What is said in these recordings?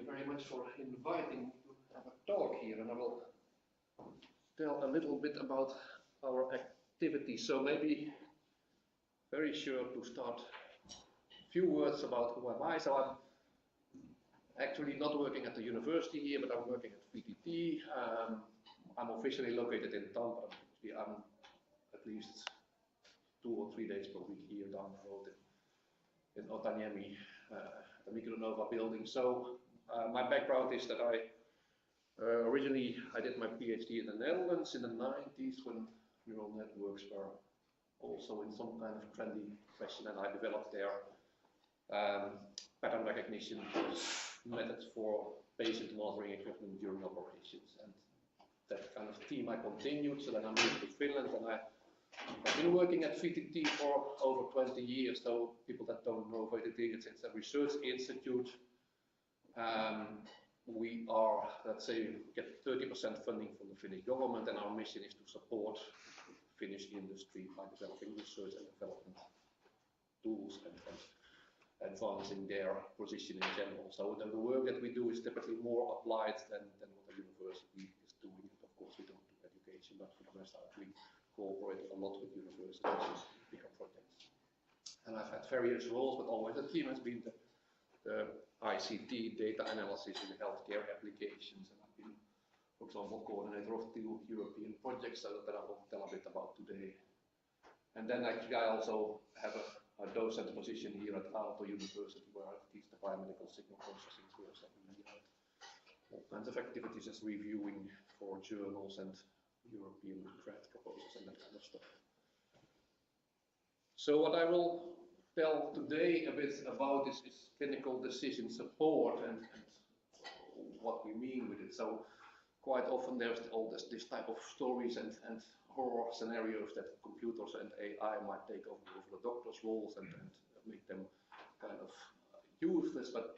you very much for inviting me to have a talk here, and I will tell a little bit about our activity. So maybe very sure to start a few words about who am I. So I'm actually not working at the university here, but I'm working at VTT. I'm officially located in Tampere, but actually I'm at least 2 or 3 days per week here down the road in Otaniemi, the Micronova building. So my background is that originally I did my PhD in the Netherlands in the 90s when neural networks were also in some kind of trendy fashion, and I developed there pattern recognition methods for patient monitoring equipment during operations. And that kind of theme I continued, so then I moved to Finland, and I've been working at VTT for over 20 years. So people that don't know VTT, it's a research institute. We are, let's say, get 30% funding from the Finnish government, and our mission is to support Finnish industry by developing research and development tools and advancing their position in general. So the work that we do is typically more applied than what a university is doing. Of course, we don't do education, but for the most part, we cooperate a lot with universities in bigger projects. And I've had various roles, but always the theme has been the ICT data analysis in healthcare applications. And I've been, for example, coordinator of 2 European projects that I will tell a bit about today. And then actually I also have a docent position here at Aalto University, where I teach the biomedical signal processing course every year. All kinds of activities as reviewing for journals and European draft proposals and that kind of stuff. So what I will tell today a bit about is clinical decision support and what we mean with it. So quite often there's all this type of stories and horror scenarios that computers and AI might take over the doctor's roles and make them kind of useless, but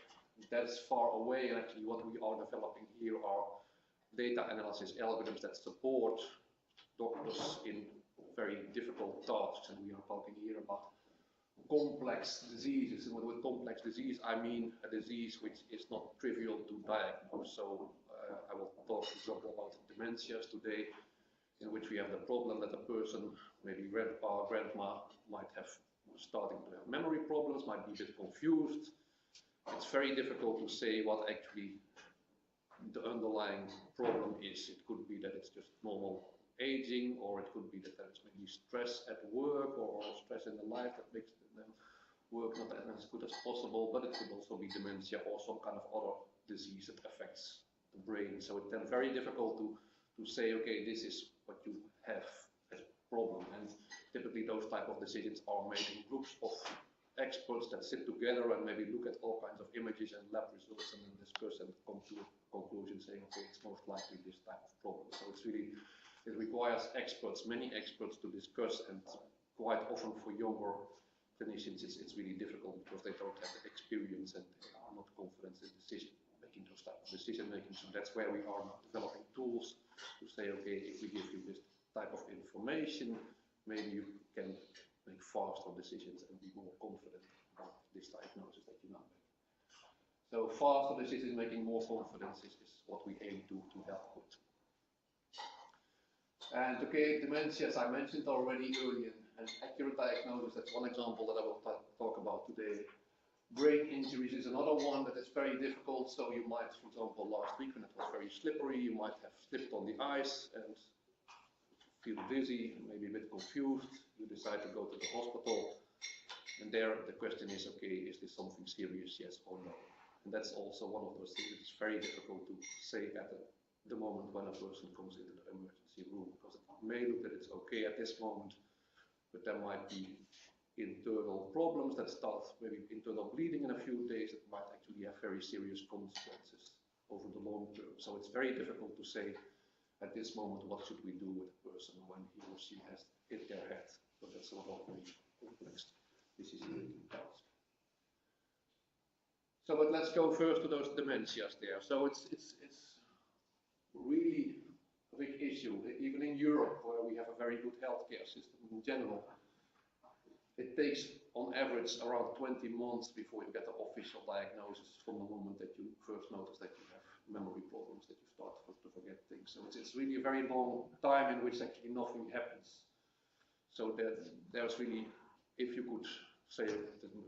that's far away. And actually what we are developing here are data analysis algorithms that support doctors in very difficult tasks. And we are talking here about complex diseases. And with complex disease, I mean a disease which is not trivial to diagnose. So I will talk, for example, about dementias today, in which we have the problem that a person, maybe grandpa or grandma, might have starting to have memory problems, might be a bit confused. It's very difficult to say what actually the underlying problem is. It could be that it's just normal aging, or it could be that there's maybe stress at work or stress in the life that makes them work not as good as possible, but it could also be dementia or some kind of other disease that affects the brain. So it's then very difficult to say, okay, this is what you have as a problem. And typically those type of decisions are made in groups of experts that sit together and maybe look at all kinds of images and lab results and then discuss and come to a conclusion saying, okay, it's most likely this type of problem. So it's really, it requires experts, many experts to discuss, and quite often for younger clinicians it's really difficult because they don't have the experience and they are not confident in making those type of decision making. So that's where we are now developing tools to say, okay, if we give you this type of information, maybe you can make faster decisions and be more confident about this diagnosis that you now make. So faster decision making, more confidence is what we aim to help with. And okay, dementia, as I mentioned already earlier, and accurate diagnosis, that's one example that I will talk about today. Brain injuries is another one that is very difficult. So you might, for example, last week when it was very slippery, you might have slipped on the ice and feel dizzy, maybe a bit confused. You decide to go to the hospital, and there the question is, okay, is this something serious, yes or no? And that's also one of those things that's very difficult to say at the moment when a person comes into the emergency room, because it may look that it's okay at this moment, but there might be internal problems that start, maybe internal bleeding in a few days, that might actually have very serious consequences over the long term. So it's very difficult to say at this moment what should we do with a person when he or she has hit their head. So that's a lot of very complex decision-making task. So but let's go first to those dementias there. So it's really a big issue, even in Europe, where we have a very good healthcare system in general. it takes on average around 20 months before you get the official diagnosis from the moment that you first notice that you have memory problems, that you start to forget things. So it's really a very long time in which actually nothing happens. So that there's really, if you could say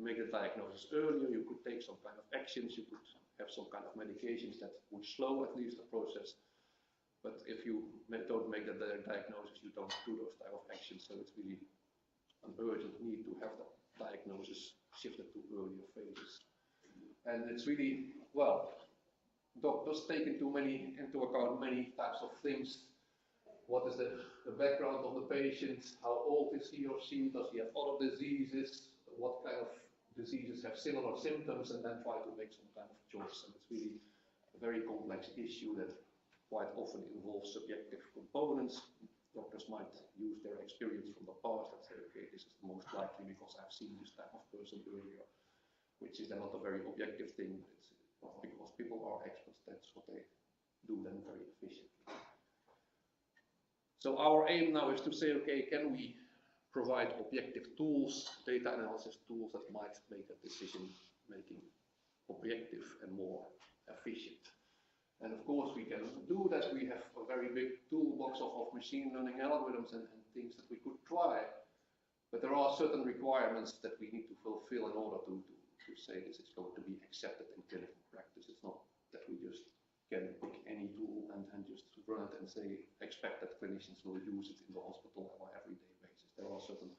make the diagnosis earlier, you could take some kind of actions, you could have some kind of medications that would slow at least the process. But if you don't make the diagnosis, you don't do those type of actions. So it's really an urgent need to have the diagnosis shifted to earlier phases. And it's really, well, doctors take into account many types of things. What is the background of the patient? How old is he or she? Does he have other diseases? What kind of diseases have similar symptoms? And then try to make some kind of choice. And it's really a very complex issue that quite often involves subjective components. Doctors might use their experience from the past and say, okay, this is the most likely because I've seen this type of person earlier, which is then not a very objective thing. It's because people are experts, that's what they do then very efficiently. So our aim now is to say, okay, can we provide objective tools, data analysis tools that might make a decision making objective and more efficient. And of course we can do that. We have a very big toolbox of machine learning algorithms and things that we could try. But there are certain requirements that we need to fulfill in order to say this is going to be accepted in clinical practice. It's not that we just can pick any tool and just run it and say, expect that clinicians will use it in the hospital on an everyday basis. There are certain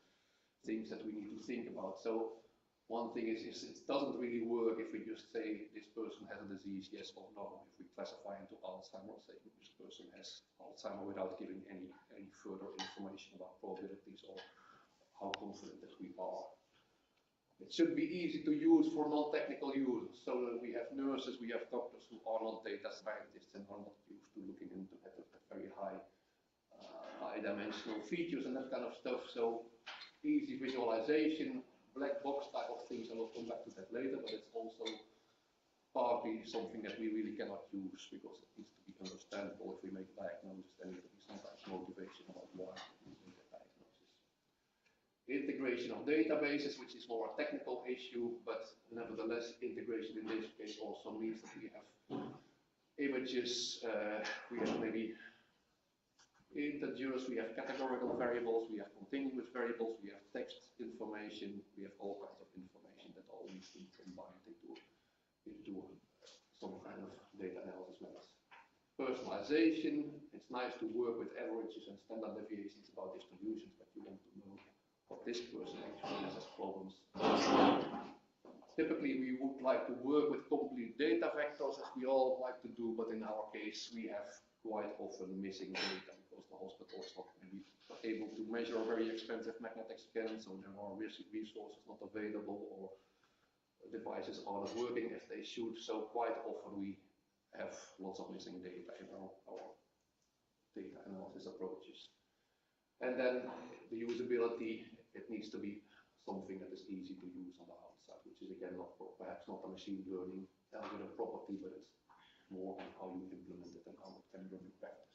things that we need to think about. So one thing is it doesn't really work if we just say this person has a disease, yes or no. If we classify into Alzheimer's, say this person has Alzheimer's without giving any further information about probabilities or how confident that we are. It should be easy to use for non-technical users. So we have nurses, we have doctors who are not data scientists and are not used to looking into at very high dimensional features and that kind of stuff. So easy visualization, black box type of things, I will come back to that later, but it's also partly something that we really cannot use because it needs to be understandable. If we make a diagnosis, there needs to be some kind of motivation about why we make a diagnosis. Integration of databases, which is more a technical issue, but nevertheless, integration in this case also means that we have images, we have maybe integers, we have categorical variables, we have continuous variables, we have text information, we have all kinds of information that all needs to be combined into some kind of data analysis methods. Personalization, it's nice to work with averages and standard deviations about distributions, but you want to know what this person actually has as problems. Typically we would like to work with complete data vectors as we all like to do, but in our case we have quite often missing data because the hospital is not maybe able to measure a very expensive magnetic scan, so there are resources not available or devices are not working as they should. So quite often we have lots of missing data in our data analysis approaches. And then the usability, it needs to be something that is easy to use on the outside, which is again perhaps not a machine learning algorithm property, but it's more on how you implement it and how it can run in practice.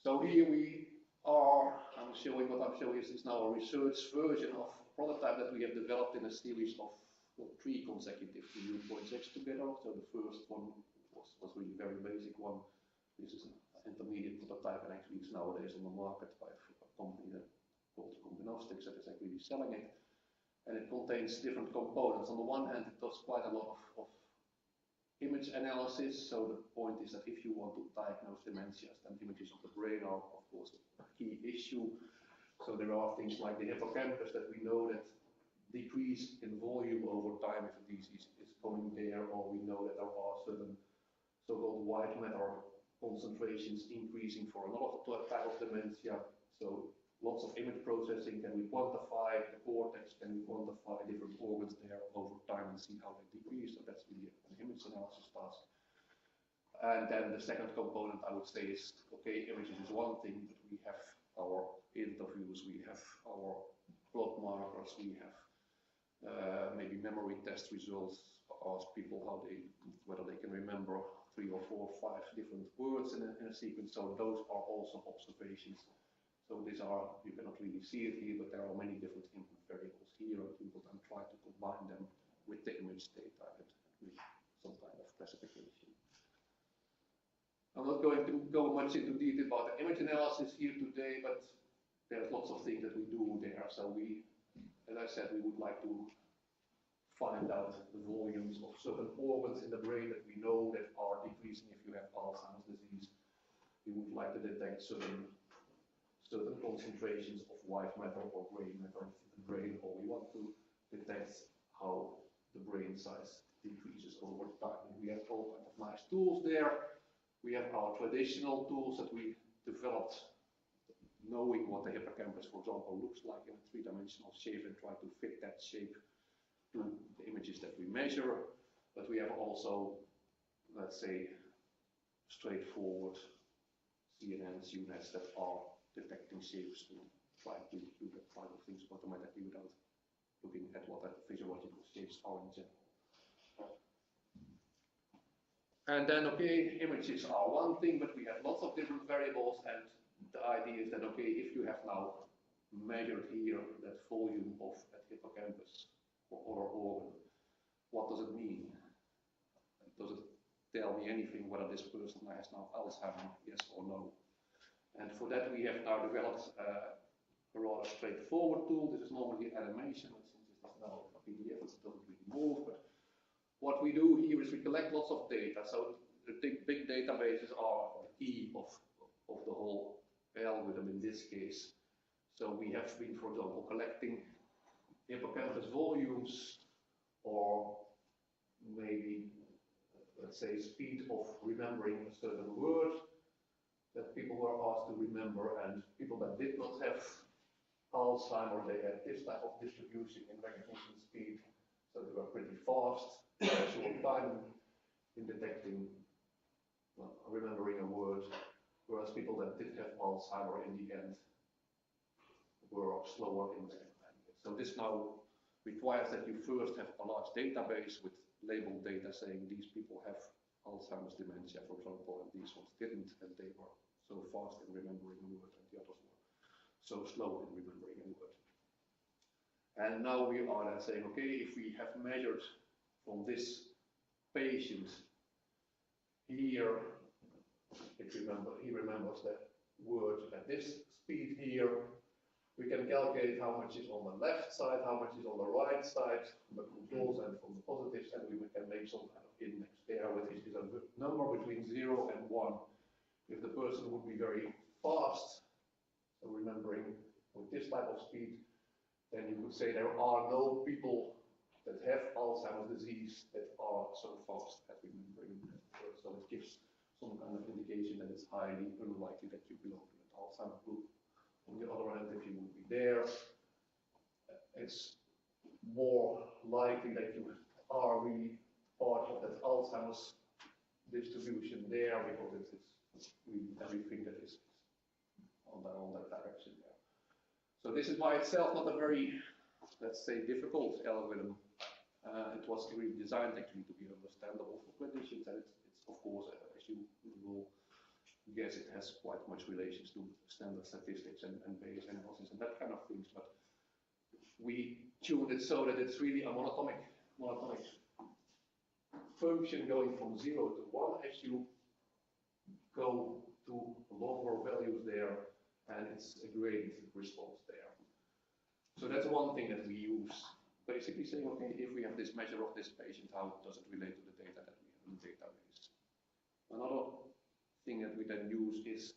So here we are, I'm showing what I'm showing is now a research version of a prototype that we have developed in a series of 3 consecutive review projects together. So the first one was really very basic one. This is an intermediate prototype and actually it's nowadays on the market by a company called Diagnostics that is actually selling it. And it contains different components. On the one hand, it does quite a lot of image analysis. So the point is that if you want to diagnose dementia, then images of the brain are of course a key issue. So there are things like the hippocampus that we know that decrease in volume over time if a disease is coming there, or we know that there are certain so-called white matter concentrations increasing for another type of dementia. So lots of image processing. Can we quantify the cortex? Can we quantify different organs there over time and see how they decrease? So that's really an image analysis task. And then the second component I would say is, okay, images is one thing, but we have our interviews, we have our plot markers, we have maybe memory test results, ask people whether they can remember 3 or 4 or 5 different words in a sequence. So those are also observations. So these are, you cannot really see it here, but there are many different input variables here, and we will then try to combine them with the image data and with some kind of classification. I'm not going to go much into detail about the image analysis here today, but there's lots of things that we do there. So we, as I said, we would like to find out the volumes of certain organs in the brain that we know that are decreasing if you have Alzheimer's disease. We would like to detect certain concentrations of white matter or gray matter in the brain, or we want to detect how the brain size decreases over time. And we have all kinds of nice tools there. We have our traditional tools that we developed, knowing what the hippocampus, for example, looks like in a three-dimensional shape and try to fit that shape to the images that we measure. But we have also, let's say, straightforward CNNs, UNets that are detecting shapes to try to do that type of things automatically without looking at what the physiological shapes are in general. And then, okay, images are one thing, but we have lots of different variables, and the idea is that, okay, if you have now measured here that volume of that hippocampus or organ, what does it mean? Does it tell me anything whether this person has now Alzheimer's, yes or no? And for that we have now developed a rather straightforward tool. This is normally animation, but since this is now a PDF, it doesn't really move. But what we do here is we collect lots of data. So the big databases are the key of the whole algorithm in this case. So we have been, for example, collecting hippocampus volumes, or maybe, let's say, speed of remembering a certain word that people were asked to remember, and people that did not have Alzheimer's, they had this type of distribution in recognition speed, so they were pretty fast, short time in detecting, remembering a word, whereas people that did have Alzheimer's in the end were slower in recognizing it. So this now requires that you first have a large database with labeled data saying these people have Alzheimer's dementia, for example, and these ones didn't, and they were so fast in remembering a word, and the others were so slow in remembering a word. And now we are then saying, okay, if we have measured from this patient here, he remembers that word at this speed here, we can calculate how much is on the left side, how much is on the right side, from the controls and from the positives, and we can make some kind of index there, which is a number between 0 and 1. If the person would be very fast, so remembering with this type of speed, then you could say there are no people that have Alzheimer's disease that are so fast at remembering that word. So it gives some kind of indication that it's highly unlikely that you belong to an Alzheimer's group. On the other hand, if you would be there, it's more likely that you are really part of that Alzheimer's distribution there, because it's really everything that is on that direction there. So this is by itself not a very, let's say, difficult algorithm. It was really designed actually to be understandable for clinicians, and it's of course, as you will guess, it has quite much relations to standard statistics and Bayes analysis and that kind of things, but we tuned it so that it's really a monotonic function going from 0 to 1 as you go to longer values there, and it's a gradient response there. So that's one thing that we use, basically saying, okay, if we have this measure of this patient, how does it relate to the data that we have in the database? Another thing that we then use is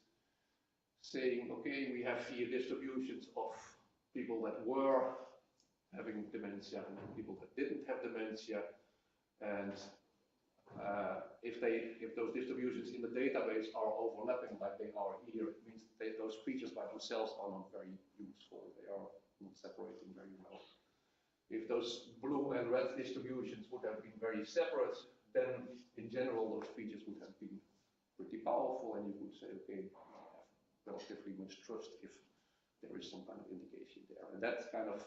saying, okay, we have here distributions of people that were having dementia and people that didn't have dementia, and if those distributions in the database are overlapping like they are here, it means that those features by themselves are not very useful. They are not separating very well. If those blue and red distributions would have been very separate, then in general those features would have been pretty powerful, and you could say, okay, I have relatively much trust if there is some kind of indication there. And that kind of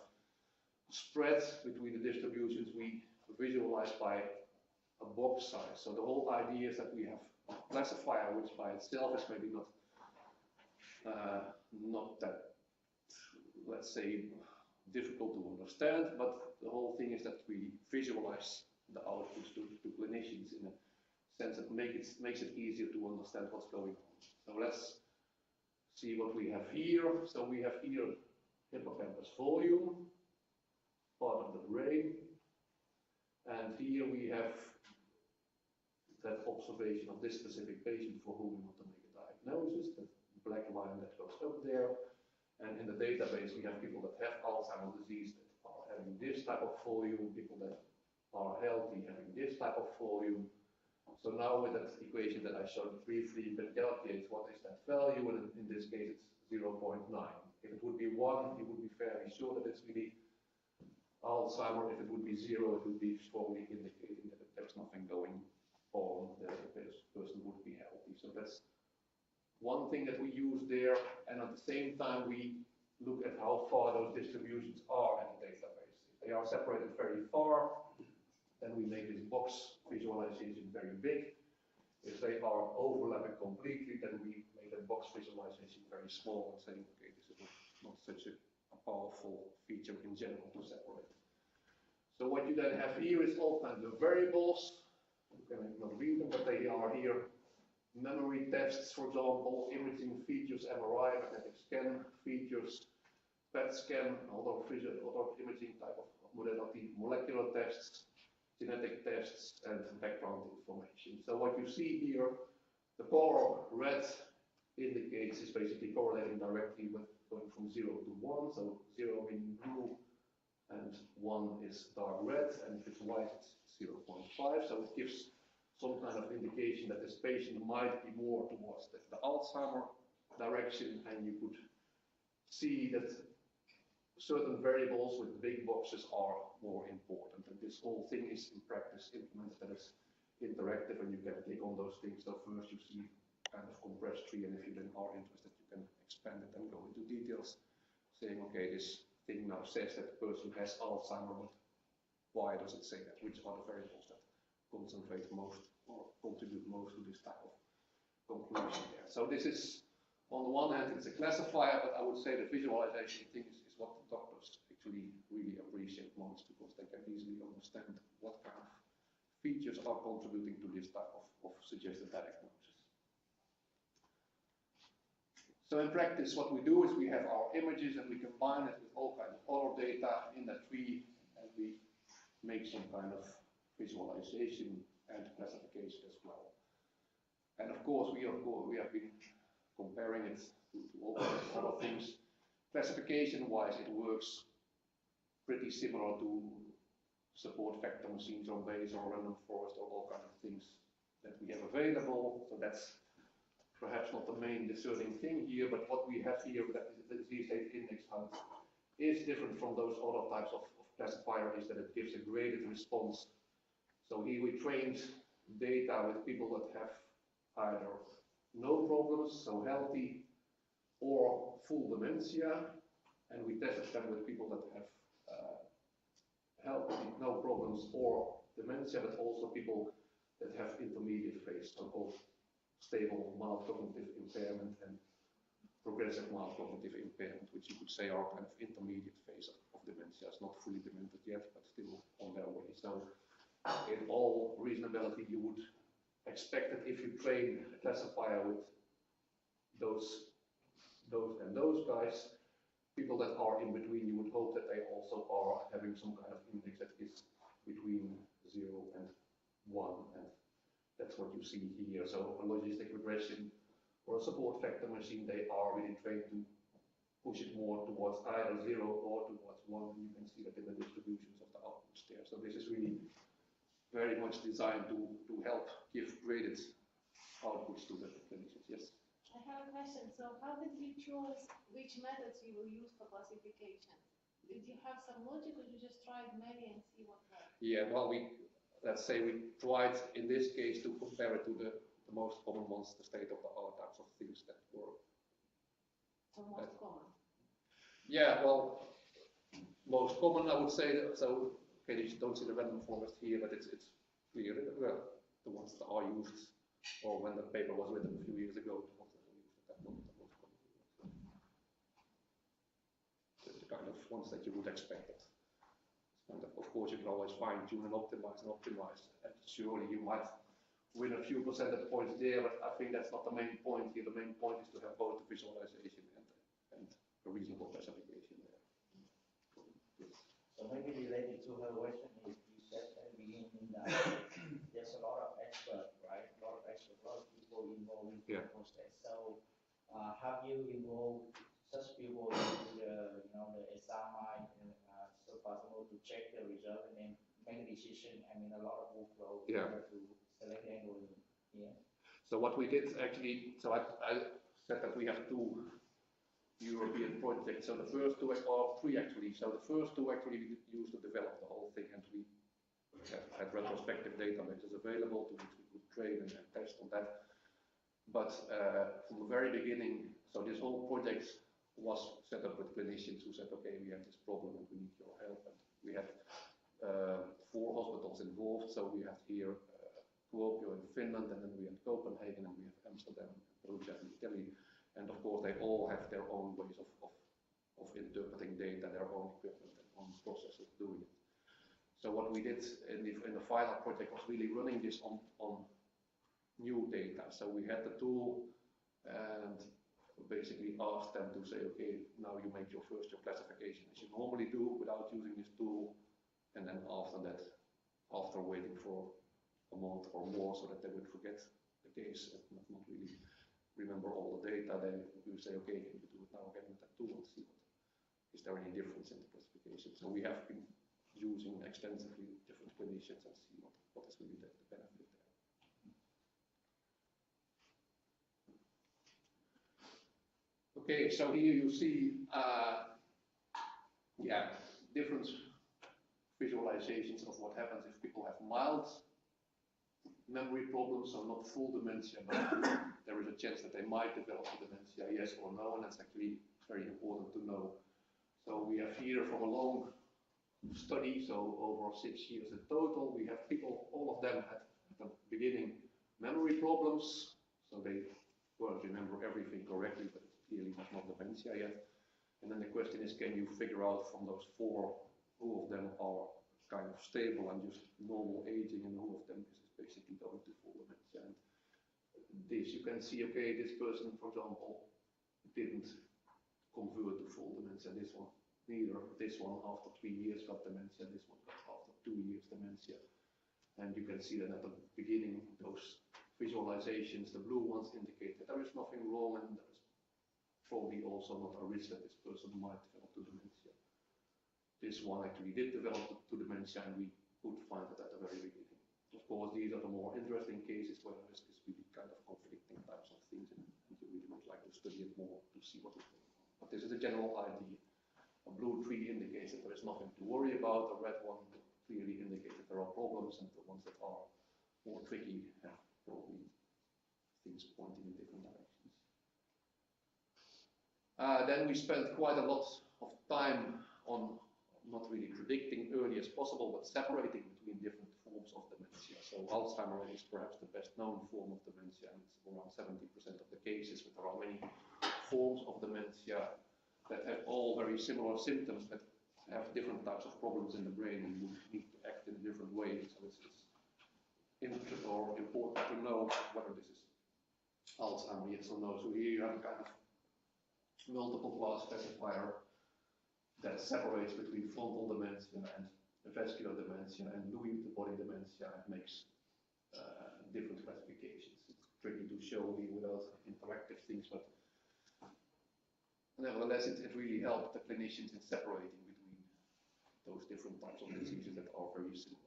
spread between the distributions we visualize by a box size. So the whole idea is that we have a classifier which by itself is maybe not not that, let's say, difficult to understand, but the whole thing is that we visualize the outputs to clinicians in a sense that makes it easier to understand what's going on. So let's see what we have here. So we have here hippocampus volume, part of the brain, and here we have that observation of this specific patient for whom we want to make a diagnosis, the black line that goes up there. And in the database, we have people that have Alzheimer's disease that are having this type of volume, people that are healthy having this type of volume. So now with that equation that I showed briefly, you can calculate what is that value, and in this case it's 0.9. If it would be 1, you would be fairly sure that it's really Alzheimer's. If it would be 0, it would be strongly indicating that there's nothing going on, that the person would be healthy. So that's one thing that we use there, and at the same time we look at how far those distributions are in the database. If they are separated very far, then we make this box visualization very big. If they are overlapping completely, then we make that box visualization very small and say, okay, this is not such a powerful feature in general to separate. So what you then have here is all kinds of variables. You can not read them, but they are here. Memory tests, for example, imaging features, MRI, magnetic scan features, PET scan, other imaging type of modality, molecular tests, genetic tests, and background information. So what you see here, the color red indicates is basically correlating directly with going from 0 to 1. So 0 meaning blue, and 1 is dark red, and if it's white, it's 0.5. So it gives some kind of indication that this patient might be more towards the Alzheimer direction, and you could see that certain variables with big boxes are more important. And this whole thing is in practice implemented that is interactive, and you can click on those things. So first you see kind of compressed tree, and if you then are interested, you can expand it and go into details, saying, okay, this thing now says that the person has Alzheimer's, but why does it say that? Which are the variables that concentrate most or contribute most to this type of conclusion there. So this is, on the one hand, it's a classifier, but I would say the visualization thing is what the doctors actually really appreciate most, because they can easily understand what kind of features are contributing to this type of suggested diagnosis. So in practice, what we do is we have our images and we combine it with all kinds of other data in that tree, and we make some kind of visualization and classification as well. And of course, we have been comparing it to all kinds of other things. Classification-wise, it works pretty similar to support factor machines or Bayes or random forest or all kinds of things that we have available. So that's perhaps not the main discerning thing here, but what we have here, that is the disease state index hunt, is different from those other types of classifier, is that it gives a graded response. So here we trained data with people that have either no problems, so healthy, or full dementia, and we tested them with people that have healthy, no problems, or dementia, but also people that have intermediate phase, so-called stable mild cognitive impairment and progressive mild cognitive impairment, which you could say are kind of intermediate phase of dementia. It's not fully demented yet, but still on their way. So in all reasonability, you would expect that if you train a classifier with those and those guys, people that are in between, you would hope that they also are having some kind of index that is between 0 and 1, and that's what you see here. So a logistic regression or a support factor machine, they are really trained to push it more towards either 0 or towards 1, and you can see that in the distributions of the outputs there. So this is really very much designed to help give graded outputs to the clinicians. Yes? I have a question. So how did you choose which methods you will use for classification? Did you have some logic, or you just tried many and see what worked? Yeah, well, let's say we tried in this case to compare it to the most common ones, the state of the art types of things that were. So most common? Yeah, well, most common I would say. So okay, you don't see the random forest here, but it's clear. Well, the ones that are used, or when the paper was written a few years ago, the ones that were used at that moment are most common. kind of ones that you would expect. Of course, you can always fine-tune and optimize. And surely you might win a few percentage points there, but I think that's not the main point here. The main point is to have both the visualization and a reasonable classification there. Yes. So maybe related to her question is, you said at the beginning that there's a lot of experts, right? A lot of people involved in the process. So have you involved such people into the, the exam so possible to check the result and then make a decision? I mean, a lot of workflow to select the angle. Yeah. So what we did actually, so I said that we have 2 European projects. So the first 2, or 3 actually. So the first 2 actually we used to develop the whole thing, and we had retrospective databases available to which we could train and test on that. But from the very beginning, so this whole project was set up with clinicians who said, okay, we have this problem and we need your help. And we had 4 hospitals involved. So we have here Kuopio in Finland, and then we have Copenhagen, and we have Amsterdam, Perugia in Italy. And of course, they all have their own ways of interpreting data, their own equipment, and own process of doing it. So what we did in the final project was really running this on new data. So we had the tool and basically asked them to say, okay, now you make your classification as you normally do without using this tool, and then after that, after waiting for a month or more so that they would forget the case and not really remember all the data, then you say, okay, can you do it now again with that tool and see is there any difference in the classification. So we have been using extensively different clinicians and see what is really the benefit there. Okay, so here you see, different visualizations of what happens if people have mild memory problems, so not full dementia, but there is a chance that they might develop dementia, yes or no, and that's actually very important to know. So we have here from a long study, so over 6 years in total, we have people, all of them had at the beginning memory problems, so they won't remember everything correctly, but it clearly was not dementia yet. And then the question is, can you figure out from those 4 who of them are kind of stable and just normal aging, and who of them is basically going to full dementia? And this you can see, okay, this person, for example, didn't convert to full dementia. This one neither. This one after 3 years got dementia. This one got after 2 years dementia. And you can see that at the beginning, those visualizations, the blue ones indicate that there is nothing wrong, and there is probably also not a risk that this person might develop to dementia. This one actually did develop to dementia, and we could find it at the very beginning. Of course, these are the more interesting cases where there is really kind of conflicting types of things, and you really would like to study it more to see what is going on. But this is a general idea. A blue tree indicates that there is nothing to worry about. A red one clearly indicates that there are problems, and the ones that are more tricky have probably things pointing in different directions. Then we spent quite a lot of time on not really predicting early as possible, but separating between different forms of dementia. So Alzheimer's is perhaps the best known form of dementia, and it's around 70% of the cases, but there are many forms of dementia that have all very similar symptoms, but have different types of problems in the brain and would need to act in a different way. So it's important to know whether this is Alzheimer's, yes or no. So here you have a kind of multiple class specifier that separates between frontal dementia and vascular dementia and Lewy body dementia, and makes different classifications. It's tricky to show here without interactive things, but nevertheless, it really helped the clinicians in separating between those different types of diseases that are very similar.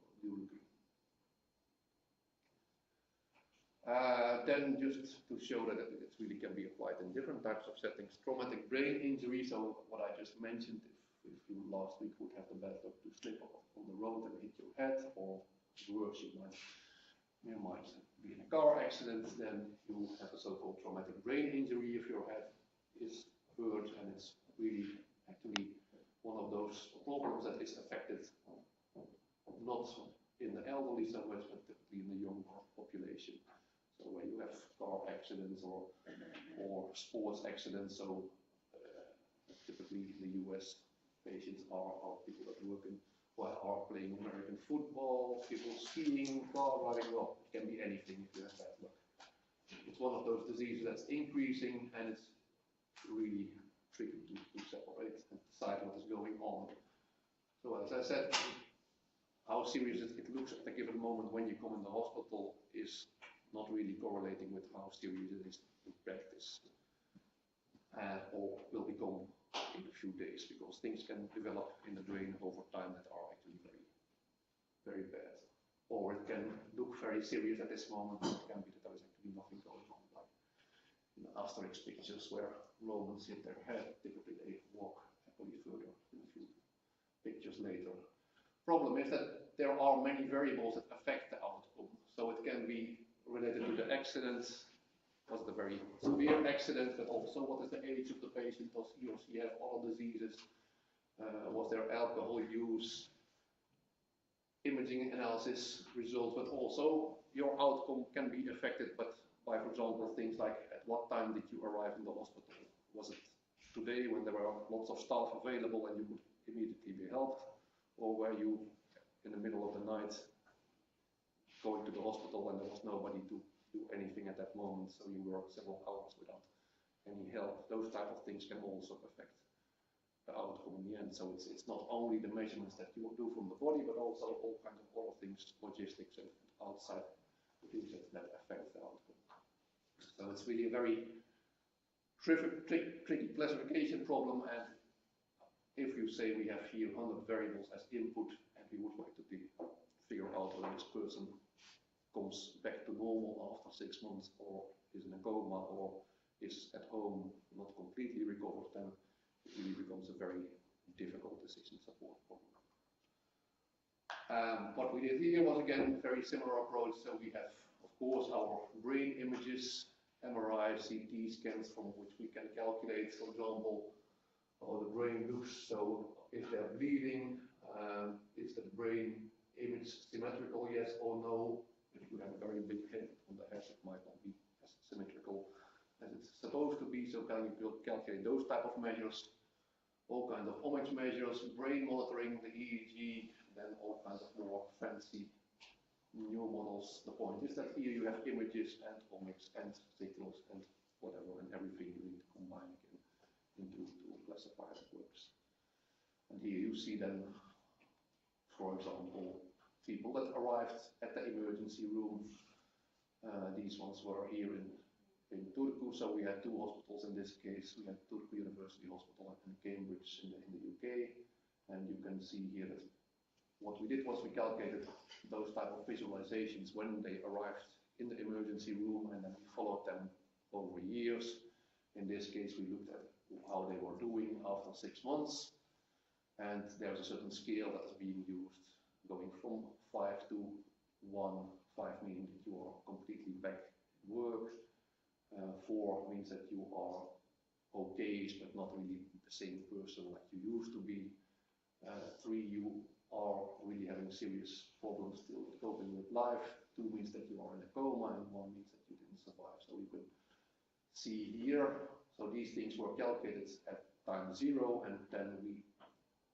Then just to show that it really can be applied in different types of settings. Traumatic brain injury, so what I just mentioned, if you last week would have the bad luck to slip on the road and hit your head, or worse, you might be in a car accident, then you have a so-called traumatic brain injury if your head is hurt, and it's really actually one of those problems that is affected not in the elderly so much, but typically in the younger population. So where you have car accidents or sports accidents, so typically in the US, patients are people that work in, or are playing American football, people skiing, car riding, well, it can be anything if you have bad luck. It's one of those diseases that's increasing, and it's really tricky to separate and decide what is going on. So as I said, how serious it looks at a given moment when you come in the hospital is not really correlating with how serious it is in practice, or will become in a few days, because things can develop in the brain over time that are actually very, very bad. Or it can look very serious at this moment, it can be that there is actually nothing going on, like in the Asterix pictures where Romans hit their head, typically they walk happily further in a few pictures later. Problem is that there are many variables that affect the outcome. So it can be related to the accident. Was it a very severe accident, but also what is the age of the patient? Does he or she have other diseases? Was there alcohol use? Imaging analysis results, but also your outcome can be affected by, for example, things like at what time did you arrive in the hospital? Was it today when there were lots of staff available and you could immediately be helped? Or were you in the middle of the night going to the hospital and there was nobody to do anything at that moment, so you were several hours without any help? Those type of things can also affect the outcome in the end. So it's not only the measurements that you do from the body, but also all kinds of other things, logistics and outside things that affect the outcome. So it's really a very tricky classification problem, and if you say we have here 100 variables as input and we would like to figure out whether this person comes back to normal after 6 months, or is in a coma, or is at home not completely recovered, then it really becomes a very difficult decision support problem. What we did here was again a very similar approach. So we have, of course, our brain images, MRI, CT scans, from which we can calculate, for example, how the brain looks. So if they're bleeding, is the brain image symmetrical, yes or no? If you have a very big head on the head, it might not be as symmetrical as it's supposed to be. So can you calculate those type of measures? All kinds of omics measures, brain monitoring, the EEG, then all kinds of more fancy new models. The point is that here you have images and omics and signals and whatever, and everything you need to combine again into classify how it works. And here you see then, for example, people that arrived at the emergency room. These ones were here in Turku, so we had two hospitals in this case. We had Turku University Hospital and Cambridge in the UK. And you can see here that what we did was we calculated those type of visualizations when they arrived in the emergency room, and then we followed them over years. In this case, we looked at how they were doing after 6 months. And there's a certain scale that is being used, going from 5 to 1, 5 meaning that you are completely back in work, 4 means that you are okay, but not really the same person like you used to be, 3 you are really having serious problems still coping with life, 2 means that you are in a coma, and 1 means that you didn't survive. So you can see here, so these things were calculated at time 0, and then we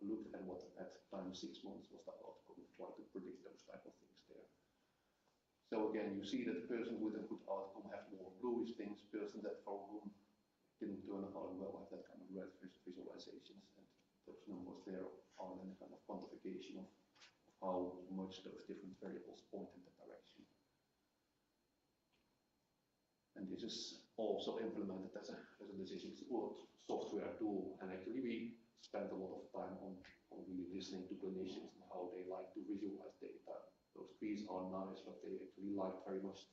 looked at what at time 6 months was the outcome, try to predict those type of things there. So again, you see that the person with a good outcome have more bluish things, person that for whom didn't turn out well have that kind of red visualizations, and those numbers there are then a kind of quantification of how much those different variables point in that direction. And this is also implemented as a decision support software tool, and actually we spent a lot of time on really listening to clinicians and how they like to visualize data. Those trees are nice, but they actually like very much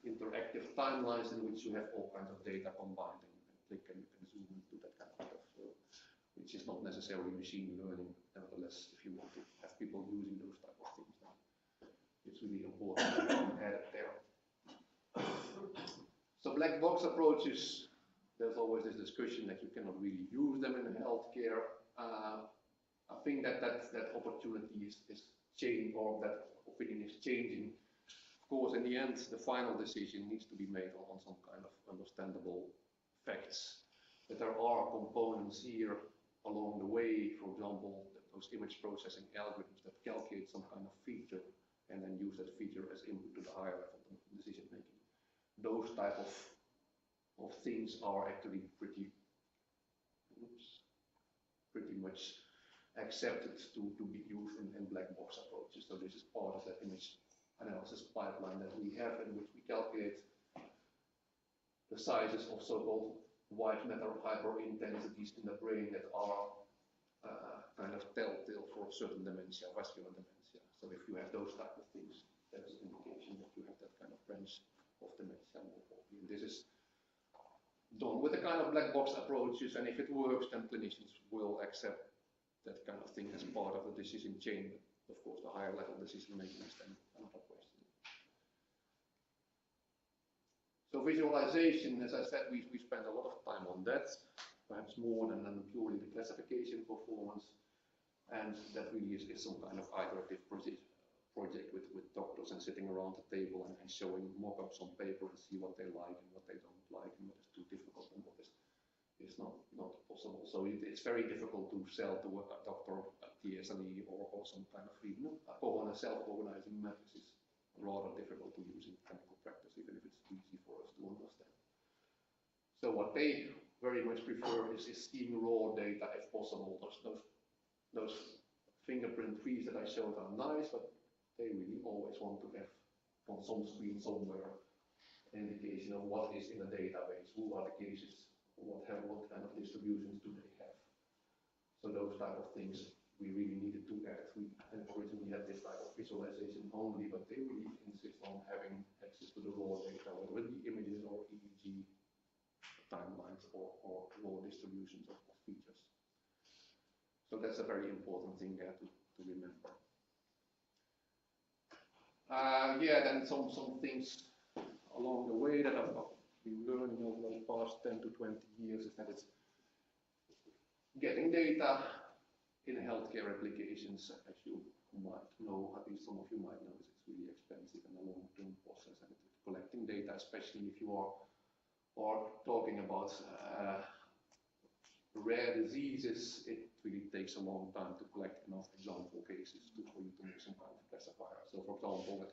interactive timelines in which you have all kinds of data combined, and you can click and you can zoom into that kind of stuff, so, which is not necessarily machine learning. Nevertheless, if you want to have people using those type of things, then it's really important to add it there. So black box approaches, there's always this discussion that you cannot really use them in healthcare. I think that opportunity is changing, or that opinion is changing. Of course, in the end, the final decision needs to be made on some kind of understandable facts. But there are components here along the way, for example, those image processing algorithms that calculate some kind of feature and then use that feature as input to the higher level decision making. Those type of things are actually pretty much accepted to be used in black box approaches. So this is part of that image analysis pipeline that we have, in which we calculate the sizes of so-called white matter hyperintensities in the brain that are kind of telltale for certain dementia, vascular dementia. So if you have those type of things, that's an indication that you have that kind of branch of dementia more broadly. And this is done with a kind of black box approaches, and if it works, then clinicians will accept that kind of thing as part of the decision chain. But of course, the higher level decision making is then another question. So visualization, as I said, we spend a lot of time on that, perhaps more than purely the classification performance, and that really is some kind of iterative project with doctors and sitting around the table and showing mock-ups on paper and see what they like and what they don't like and what is too difficult and what is not possible. So it's very difficult to sell to a doctor a TSNE or some kind of even a self-organizing matrix is rather difficult to use in clinical practice, even if it's easy for us to understand. So what they very much prefer is seeing raw data if possible. Those fingerprint trees that I showed are nice, but they really always want to have on some screen somewhere an indication of what is in a database, who are the cases, what kind of distributions do they have. So those type of things we really needed to add. We originally had this type of visualization only, but they really insist on having access to the raw data, whether it be images or EEG timelines or raw distributions of features. So that's a very important thing there to remember. Then some things along the way that I've been learning over the past 10 to 20 years is that it's getting data in healthcare applications, as you might know, at least some of you might know, it's really expensive and a long-term process, and collecting data, especially if you are talking about rare diseases, it really takes a long time to collect enough example cases for you to make some kind of classifier. So for example,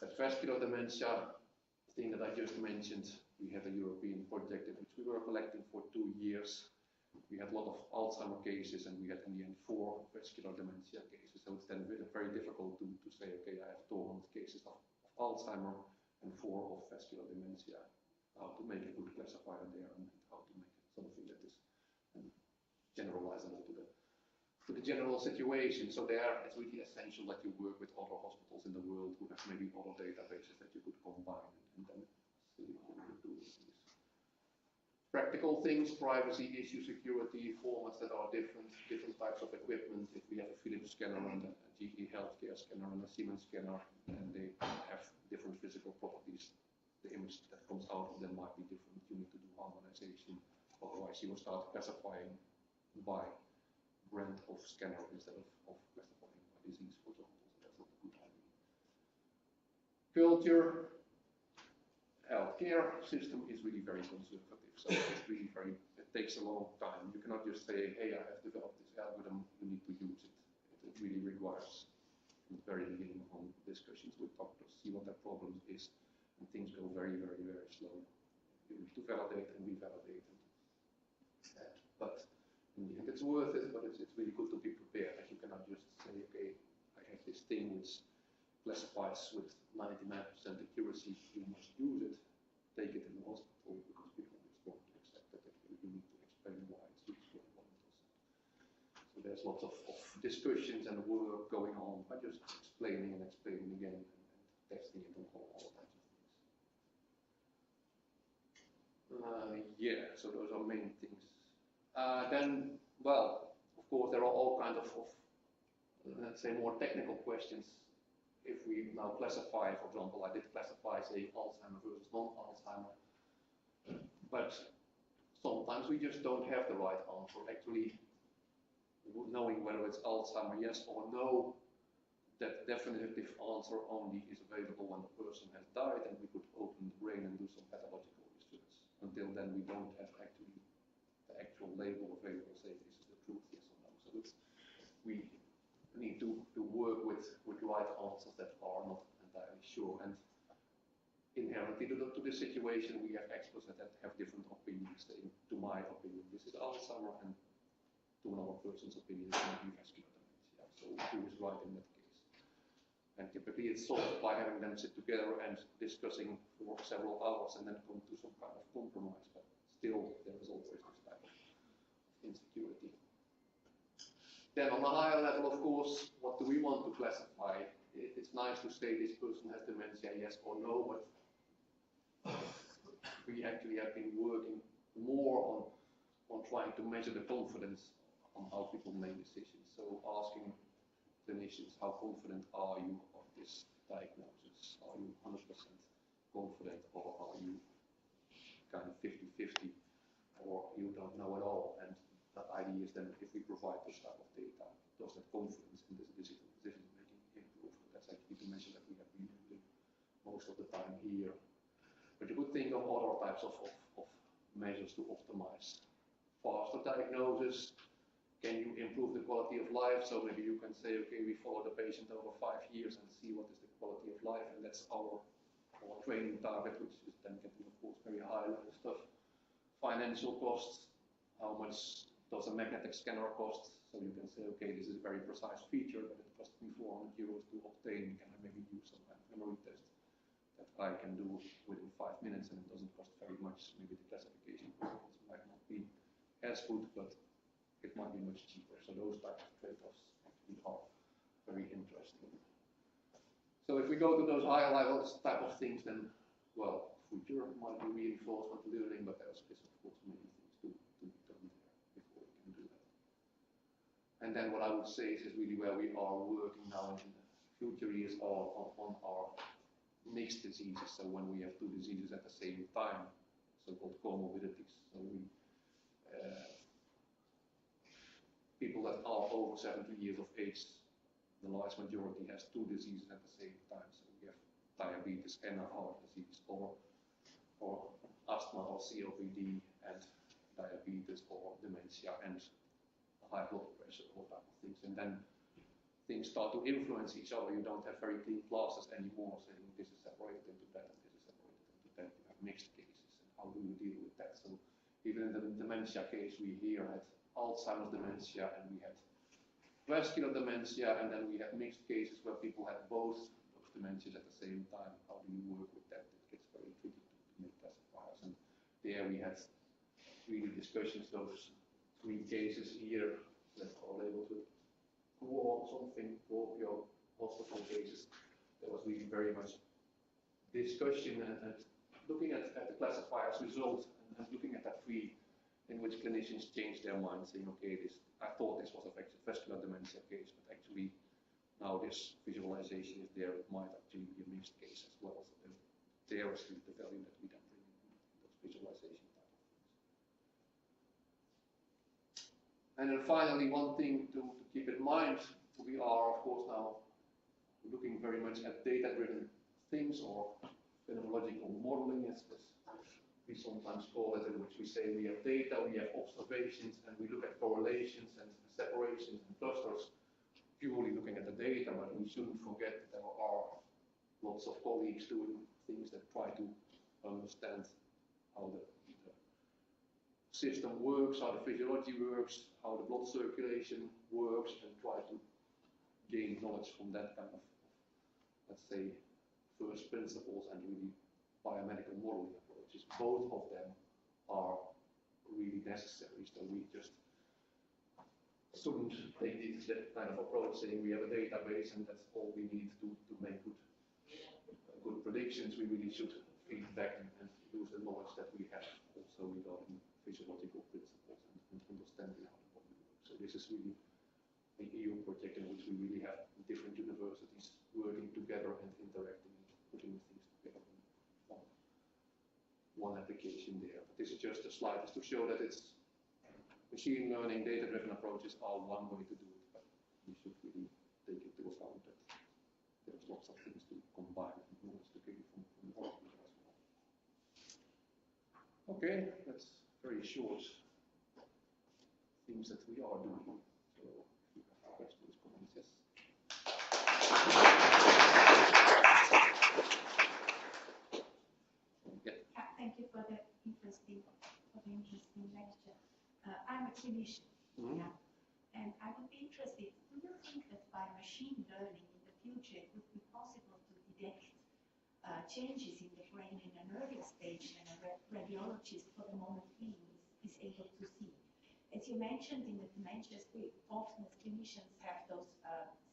that vascular dementia thing that I just mentioned, we had a European project in which we were collecting for 2 years. We had a lot of Alzheimer cases, and we had in the end 4 vascular dementia cases. So it's then very difficult to say, okay, I have 200 cases of Alzheimer and 4 of vascular dementia. How to make a good classifier there and how to make it something that is generalizable to the general situation. So there it's really essential that you work with other hospitals in the world who have maybe other databases that you could combine and then see what you could do with these. Practical things, privacy issue, security, formats that are different types of equipment. If we have a Philips scanner and a GE Healthcare scanner and a Siemens scanner, and they have different physical properties, the image that comes out of them might be different. You need to do harmonization, otherwise you will start classifying by brand of scanner instead of classifying by disease, for example. So that's not a good idea. Culture, healthcare system is really very conservative. So it's really it takes a long time. You cannot just say, hey, I have developed this algorithm, you need to use it. It really requires, in the very beginning, on discussions with doctors, see what their problem is, and things go very, very, very slow. You need to validate and revalidate. But in the end, it's worth it, but it's really good to be prepared, that you cannot just say, okay, I have this thing which classifies with 99% accuracy, you must use it, take it in the hospital, because people just won't accept that. You need to explain why it's useful and what it doesn't. So there's lots of discussions and work going on by just explaining and explaining again and testing it on all types of things. So those are main things. Then, well, of course, there are all kinds of let's say, more technical questions. If we now classify, for example, I did classify, say, Alzheimer versus non-Alzheimer, but sometimes we just don't have the right answer. Actually, knowing whether it's Alzheimer, yes or no, that definitive answer only is available when the person has died and we could open the brain and do some pathological research. Until then, we don't have actually the actual label available saying this is the true we need to work with right answers that are not entirely sure. And inherently to the situation, we have experts that have different opinions. Saying, to my opinion, this is Alzheimer, and to another person's opinion, it may be vascular dementia. So who is right in that case? And typically it's solved by having them sit together and discussing for several hours and then come to some kind of compromise. But still, there is always this type of insecurity. Then on a higher level, of course, what do we want to classify? It's nice to say this person has dementia, yes or no, but we actually have been working more on trying to measure the confidence on how people make decisions. So asking clinicians, how confident are you of this diagnosis? Are you 100% confident, or are you kind of 50-50, or you don't know at all? And the idea is then, if we provide this type of data, does that confidence in this decision making improve? That's actually the measure that we have been using most of the time here. But you could think of other types of measures to optimize. Faster diagnosis. Can you improve the quality of life? So maybe you can say, okay, we follow the patient over 5 years and see what is the quality of life, and that's our training target, which is then getting, of course, very high level stuff. Financial costs. How much does a magnetic scanner cost? So you can say, okay, this is a very precise feature, but it cost me 400 euros to obtain. Can I maybe use some kind of memory test that I can do within 5 minutes, and it doesn't cost very much? Maybe the classification process might not be as good, but it might be much cheaper. So those types of trade-offs actually are very interesting. So if we go to those higher levels type of things, then, well, future might be reinforcement learning, but there's of course many things to be done there before we can do that. And then what I would say is really where we are working now in the future years are on our mixed diseases. So when we have two diseases at the same time, so-called comorbidities. So we people that are over 70 years of age, the large majority has two diseases at the same time. So we have diabetes and a heart disease, or asthma or COPD and diabetes, or dementia and high blood pressure, all type of things. And then things start to influence each other. You don't have very clean classes anymore, saying this is separated into that and this is separated into that. You have mixed cases, and how do you deal with that? So even in the dementia case, we here had Alzheimer's dementia, and we had vascular dementia, and then we had mixed cases where people had both those dementias at the same time. How do you work with that? It gets very tricky to make classifiers. And there we had really discussions, those 3 cases here that are labeled with or something, Kuopio hospital cases. There was really very much discussion and looking at the classifier's results and looking at that tree, in which clinicians changed their mind, saying, okay, I thought this was a vascular dementia case, but actually now this visualization is there, it might actually be a mixed case as well. So there is the value that we then bring in those visualization type of things. And then finally, one thing to keep in mind, we are of course now looking very much at data-driven things, or phenomenological modeling, as we sometimes call it, in which we say we have data, we have observations, and we look at correlations and separations and clusters, purely looking at the data. But we shouldn't forget that there are lots of colleagues doing things that try to understand how the system works, how the physiology works, how the blood circulation works, and try to gain knowledge from that kind of, let's say, first principles and really biomedical modeling approaches. Both of them are really necessary. So we just shouldn't take that kind of approach, saying we have a database and that's all we need to make good predictions. We really should feed back and use the knowledge that we have also regarding physiological principles and understanding how the body works. So this is really an EU project in which we really have different universities working together and interacting and putting things together in one application there. But this is just a slide just to show that it's machine learning, data-driven approaches are one way to do it, but we should really take into account that there's lots of things to combine and knowledge to gain from the work as well. Okay, that's very short things that we are doing. So if you have questions. clinician. Mhm. Yeah. And I would be interested, do you think that by machine learning in the future it would be possible to detect changes in the brain in an earlier stage than a radiologist for the moment being is able to see? As you mentioned in the dementias, we often as clinicians have those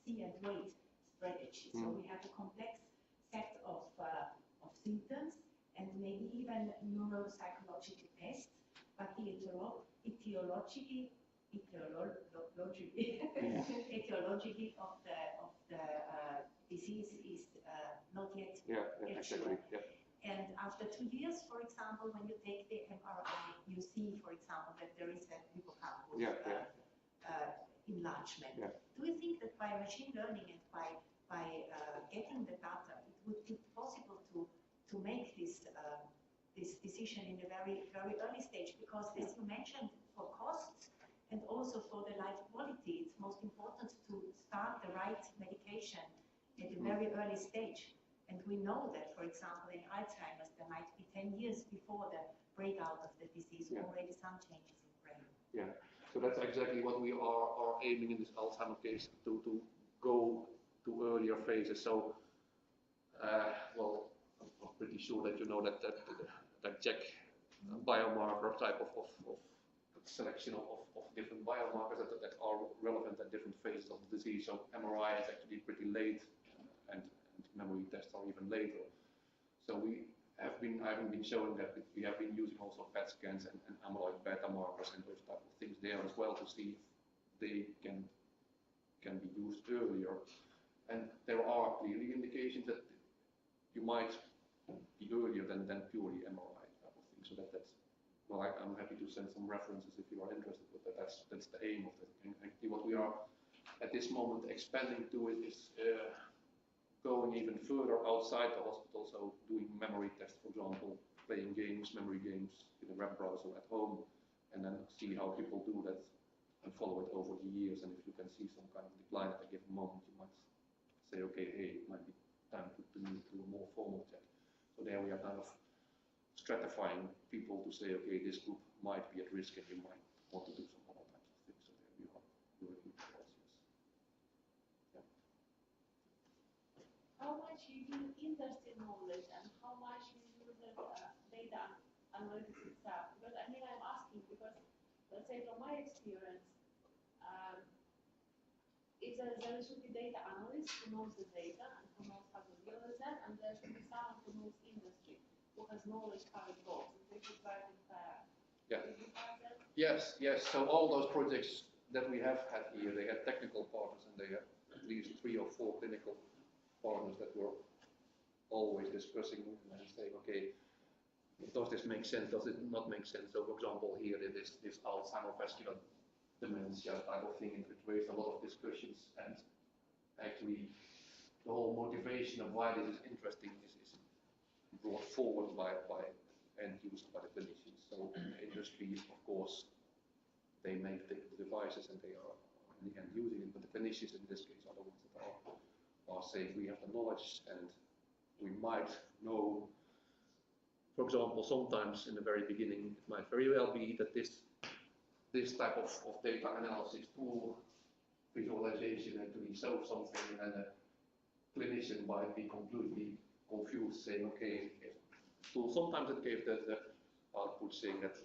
see and wait strategies. So we have a complex set of symptoms and maybe even neuropsychological tests, but the etiology of the disease is not yet exactly. Yeah. And after 2 years, for example, when you take the MRI, you see, for example, that there is a hippocampus enlargement. Yeah. Do you think that by machine learning and by getting the data, it would be possible to make this this decision in a very early stage? Because as you mentioned, for costs and also for the life quality, it's most important to start the right medication at a very early stage. And we know that, for example, in Alzheimer's, there might be 10 years before the breakout of the disease, already some changes in brain. Yeah, so that's exactly what we are aiming in this Alzheimer's case, to go to earlier phases. So, well, I'm pretty sure that you know that Jack biomarker type of selection of different biomarkers that are relevant at different phases of the disease. So MRI is actually pretty late, and memory tests are even later. So I've been showing that we have been using also PET scans and amyloid beta markers and those type of things there as well to see if they can be used earlier. And there are clearly indications that you might be earlier than purely MRI type of thing. So that's, well, I'm happy to send some references if you are interested, but that's the aim of it. And actually what we are at this moment expanding to it is going even further outside the hospital, so doing memory tests, for example, playing games, memory games in a web browser at home, and then see how people do that and follow it over the years. And if you can see some kind of decline at a given moment, you might say, okay, hey, it might be time to move to a more formal check. So there we are kind of stratifying people to say, okay, this group might be at risk and you might want to do some other types of things. So there we are working towards this. Yeah. How much you use industry knowledge and how much you use data analytics itself? Because I mean, I'm asking because, let's say from my experience, there should be data analyst who knows the data and who knows how to deal with that, and there should be someone who knows industry, who has knowledge how it goes. And they should write in pair. Yeah. Yes. So all those projects that we have had here, they had technical partners and they had at least 3 or 4 clinical partners that were always discussing and saying, okay, does this make sense? Does it not make sense? So, for example, here this Alzheimer's vascular dementia type of thing, it raised a lot of discussions, and actually the whole motivation of why this is interesting is brought forward by end users, by the clinicians. So the industry, of course, they make the devices and they are in the end using it, but the clinicians in this case are the ones that are saying we have the knowledge and we might know. For example, sometimes in the very beginning it might very well be that this type of data analysis tool visualization actually shows something, and a clinician might be completely confused, saying, okay, so sometimes it gave the output saying that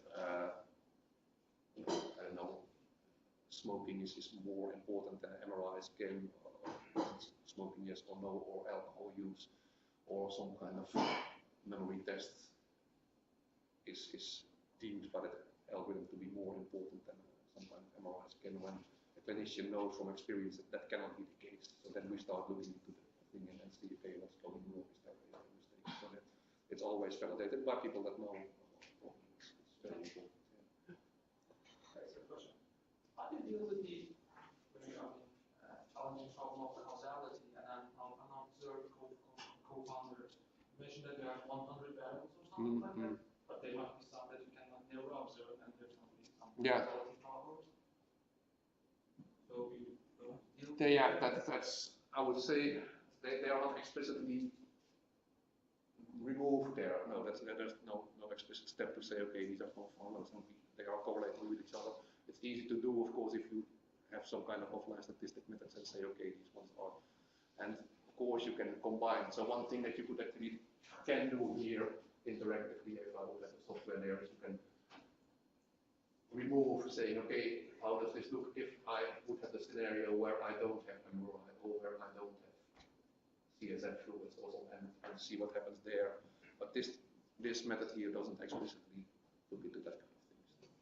I don't know, smoking is more important than an MRI scan, or smoking yes or no, or alcohol use, or some kind of memory test is deemed by the algorithm to be more important than some kind of MRI scan, when a clinician knows from experience that that cannot be the case. So then we start looking into the thing and see, okay, what's going wrong, is there a mistake? So that it's always validated by people that know. It's very important. Yeah. That's a question. How do you deal with the challenging problem of the causality and then unobserved co-founders? You mentioned that you have 100 variables or something like that, but there must be some that you cannot never observe, and there's going to be some causality problems. So you don't deal with That's I would say they are not explicitly removed there. No, there's no explicit step to say, okay, these are confounders and they are correlating with each other. It's easy to do, of course, if you have some kind of offline statistic methods and say, okay, these ones are, and of course you can combine. So one thing that you could actually can do here interactively, if I would have the software there, is you can remove saying, okay, how does this look if I would have the scenario where I don't have MRI or where I don't have CSF fluids also, and see what happens there. But this method here doesn't explicitly look into that kind of things.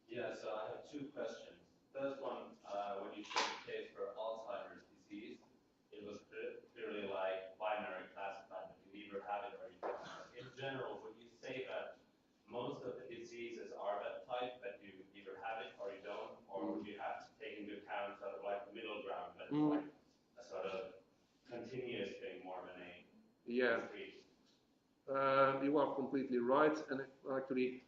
Yeah, so I have two questions. First one, when you showed the case for Alzheimer's disease, it was clearly like binary classified, that you either have it or you don't. In general, would you say that most of the diseases are that type, that you either have it or you don't, or would you have to take into account sort of like the middle ground, that's like a sort of continuous thing more than a discrete? You are completely right, and actually,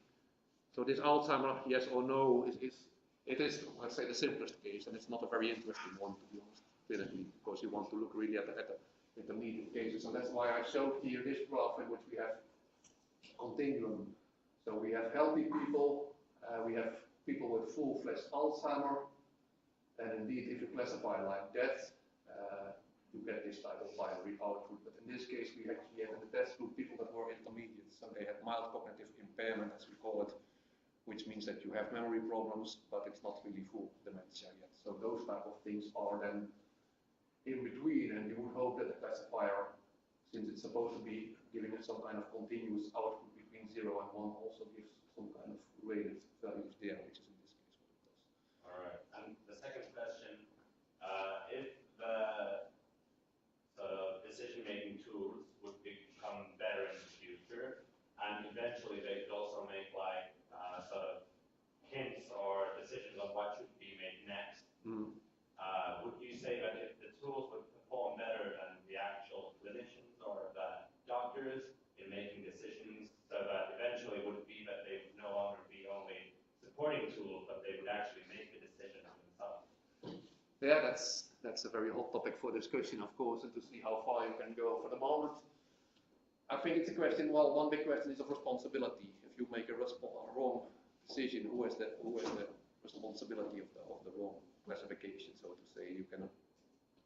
so this Alzheimer, yes or no, it is, let's say, the simplest case, and it's not a very interesting one, to be honest, clinically, because you want to look really at the intermediate cases, and that's why I showed here this graph in which we have continuum. So we have healthy people, we have people with full-fledged Alzheimer, and indeed, if you classify like that, you get this type of binary output. But in this case, we actually had in the test group people that were intermediate, so they had mild cognitive impairment, as we call it, which means that you have memory problems, but it's not really full dementia yet. So those type of things are then in between, and you would hope that the classifier, since it's supposed to be giving us some kind of continuous output between 0 and 1, also gives some kind of rated values there, which is in this case what it does. All right. And the second question, if the sort of decision-making tools would become better in the future, and eventually they could also make like sort of hints or decisions on what should be made next, would you say that if the tools would perform better than the actual clinicians or the doctors in making decisions, so that eventually would it be that they would no longer be only supporting tools, but they would actually make the decision themselves? Yeah, that's a very hot topic for discussion, of course, and to see how far you can go. For the moment, I think it's a question, well, one big question is of responsibility. If you make a wrong decision, who has the responsibility of the wrong classification, so to say? You cannot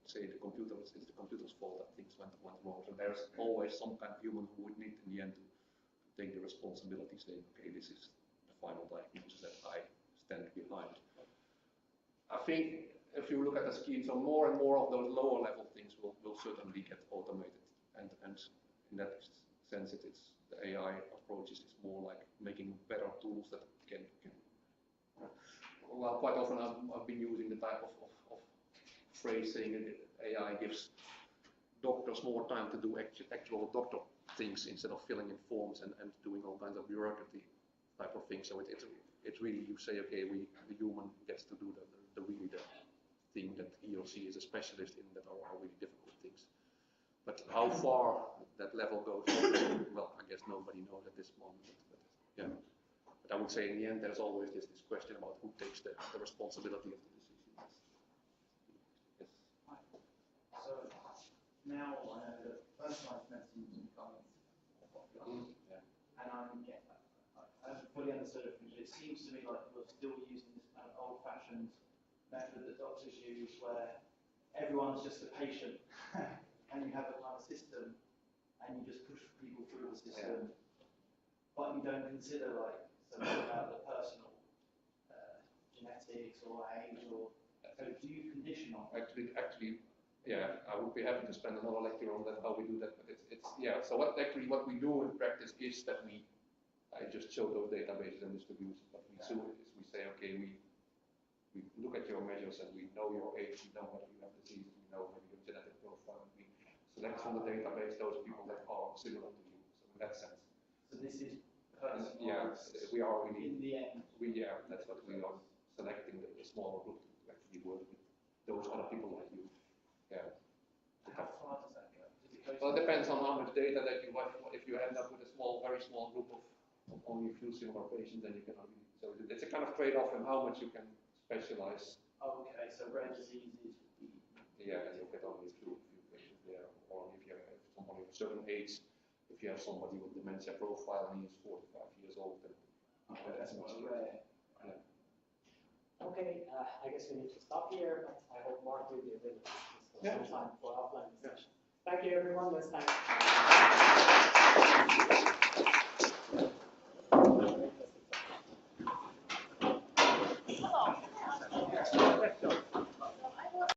say it's the computer's fault that things went wrong. So there's always some kind of human who would need in the end to take the responsibility, saying, okay, this is the final diagnosis that I stand behind. I think if you look at the scheme, so more and more of those lower level things will certainly get automated, and in that sense, it's the AI approaches is more like making better tools that can well, quite often I've been using the type of phrasing, and AI gives doctors more time to do actual doctor things instead of filling in forms and doing all kinds of bureaucracy type of things. So it's really, you say, okay, the human gets to do the thing that he or she is a specialist in, that are really difficult things. But how far that level goes, well, I guess nobody knows at this moment. But yeah. But I would say in the end, there's always this question about who takes the responsibility of the decision. Yes. So now I know that personalised medicine is becoming more popular, and I haven't fully understood it, but it seems to me like we're still using this kind of old-fashioned method that doctors use, where everyone's just a patient, and you have a kind of system, and you just push people through the system, but you don't consider like something about the personal genetics or age, or so do you condition on? Actually, yeah, I would be happy to spend another lecture on that, how we do that, but it's yeah. So what we do in practice is that I just show those databases and distributions, but we say, okay, we look at your measures and we know your age, we know whether you have disease, we know whether your genetic profile, we select from the database those people that are similar to you. So in that sense. So this is we are really, in the end. That's what we are selecting the smaller group to actually work with those other people like you. Yeah. How far does that go? Well, it depends on how much data that you have. If you end up with a very small group of only a few similar patients, then you cannot really. So it's a kind of trade-off in how much you can specialize. Okay, so rare diseases. Yeah, and you get only a few patients there, or if you have somebody of a certain age. If you have somebody with dementia profile and he is 45 years old, then that's quite rare. Okay, I guess we need to stop here, but I hope Mark will be available sometime for offline discussion. Thank you everyone, let's thank